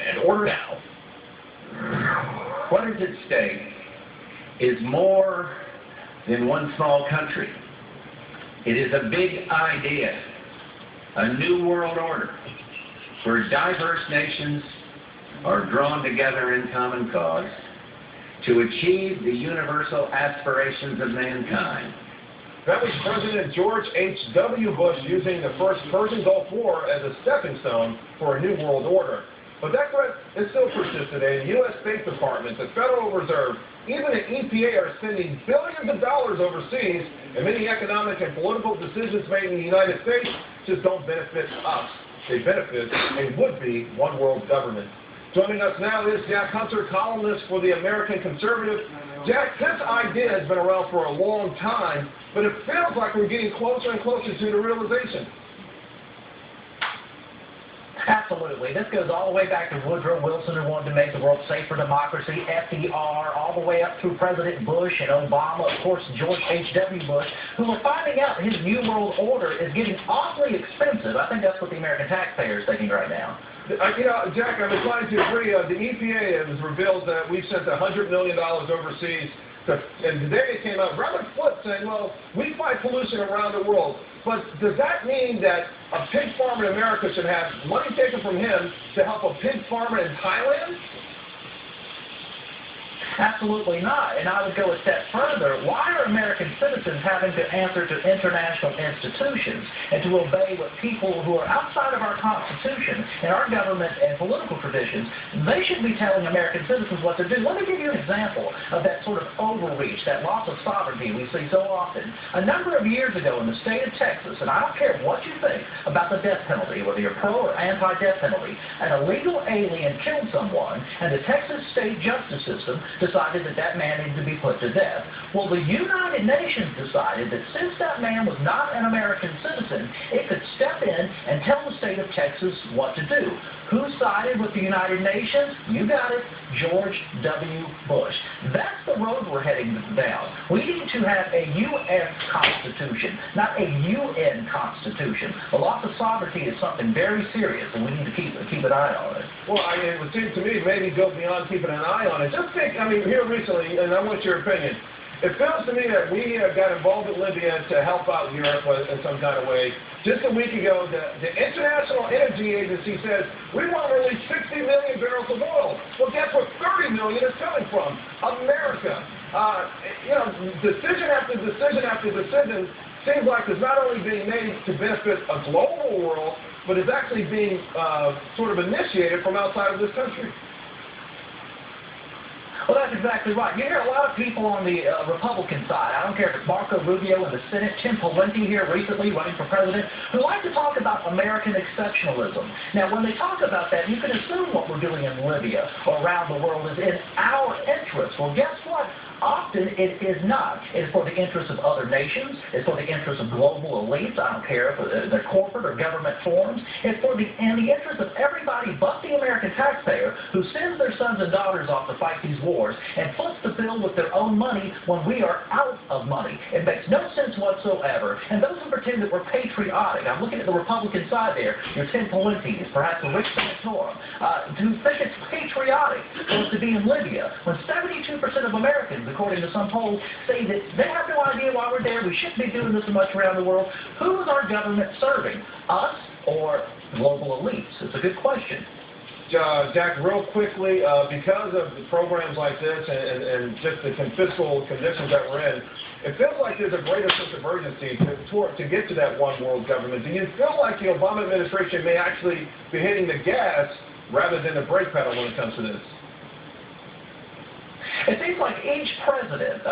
and order now. What is at stake is more than one small country. It is a big idea, a new world order, where diverse nations are drawn together in common cause to achieve the universal aspirations of mankind. That was President George H.W. Bush using the first Persian Gulf War as a stepping stone for a new world order. But that threat is still persistent today. The U.S. State Department, the Federal Reserve, even the EPA are spending billions of dollars overseas, and many economic and political decisions made in the United States just don't benefit us. They benefit a would-be one-world government. Joining us now is Jack Hunter, columnist for the American Conservative. Jack, this idea has been around for a long time, but it feels like we're getting closer and closer to the realization. Absolutely. This goes all the way back to Woodrow Wilson, who wanted to make the world safe for democracy, FDR, all the way up through President Bush and Obama, of course, George H.W. Bush, who are finding out his New World Order is getting awfully expensive. I think that's what the American taxpayer is thinking right now. Jack, I'm inclined to agree. The EPA has revealed that we've sent $100 million overseas. And today it came out rather flip saying, well, we fight pollution around the world. But does that mean that a pig farmer in America should have money taken from him to help a pig farmer in Thailand? Absolutely not. And I would go a step further. Why are American citizens having to answer to international institutions and to obey what people who are outside of our Constitution and our government and political traditions, they should be telling American citizens what to do. Let me give you an example of that sort of overreach, that loss of sovereignty we see so often. A number of years ago in the state of Texas, and I don't care what you think about the death penalty, whether you're pro or anti-death penalty, an illegal alien killed someone, and the Texas state justice system decided that that man needed to be put to death. Well, the United Nations decided that since that man was not an American citizen, it could step in and tell the state of Texas what to do. Who sided with the United Nations? You got it, George W. Bush. That's the road we're heading down. We need to have a U.S. Constitution, not a UN Constitution. The loss of sovereignty is something very serious, and we need to keep an eye on it. Well, it would seem to me maybe go beyond keeping an eye on it. Just think, here recently, and I want your opinion, it feels to me that we got involved in Libya to help out Europe in some kind of way. Just a week ago, the International Energy Agency says we want to release 60 million barrels of oil. Well, guess what 30 million is coming from? America. Decision after decision after decision seems like it's not only being made to benefit a global world, but it's actually being sort of initiated from outside of this country. Well, that's exactly right. You hear a lot of people on the Republican side, I don't care if it's Marco Rubio in the Senate, Tim Pawlenty here recently running for president, who like to talk about American exceptionalism. Now, when they talk about that, you can assume what we're doing in Libya or around the world is in our interest. Well, guess what? Often it is not. It's for the interests of other nations. It's for the interests of global elites. I don't care if they're corporate or government forms. It's in the interest of everybody but the American taxpayer who sends their sons and daughters off to fight these wars and foots the bill with their own money when we are out of money. It makes no sense whatsoever. And those who pretend that we're patriotic, I'm looking at the Republican side there, your Tim Pawlenty's, perhaps the Rick Santorum, who think it's patriotic for us to be in Libya when 72% of Americans, according to some polls, say that they have no idea why we're there. We shouldn't be doing this so much around the world. Who is our government serving? Us or global elites? It's a good question. Jack, real quickly, because of the programs like this and just the fiscal conditions that we're in, it feels like there's a greater sense of urgency to get to that one world government. Do you feel like the Obama administration may actually be hitting the gas rather than the brake pedal when it comes to this? It seems like each president,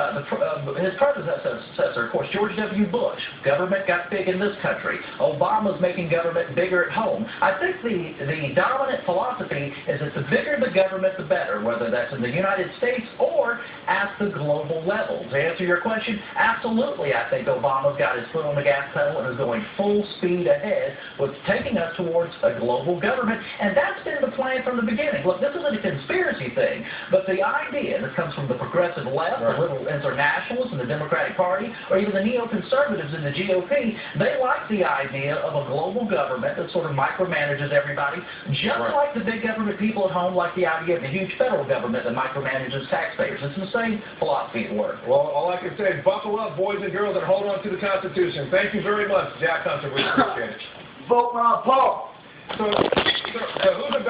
his predecessor, of course, George W. Bush, government got big in this country. Obama's making government bigger at home. I think the dominant philosophy is that the bigger the government, the better, whether that's in the United States or at the global level. To answer your question, absolutely, I think Obama's got his foot on the gas pedal and is going full speed ahead with taking us towards a global government, and that's been the plan from the beginning. Look, this isn't a conspiracy thing, but the idea, and this comes comes from the progressive left, Right. the liberal internationalists in the Democratic Party, or even the neoconservatives in the GOP, they like the idea of a global government that sort of micromanages everybody, just Right. like the big government people at home like the idea of a huge federal government that micromanages taxpayers. It's the same philosophy at work. Well, all I can say is buckle up, boys and girls, and hold on to the Constitution. Thank you very much, Jack Hunter. We appreciate it. Vote Ron Paul. So, who's the best?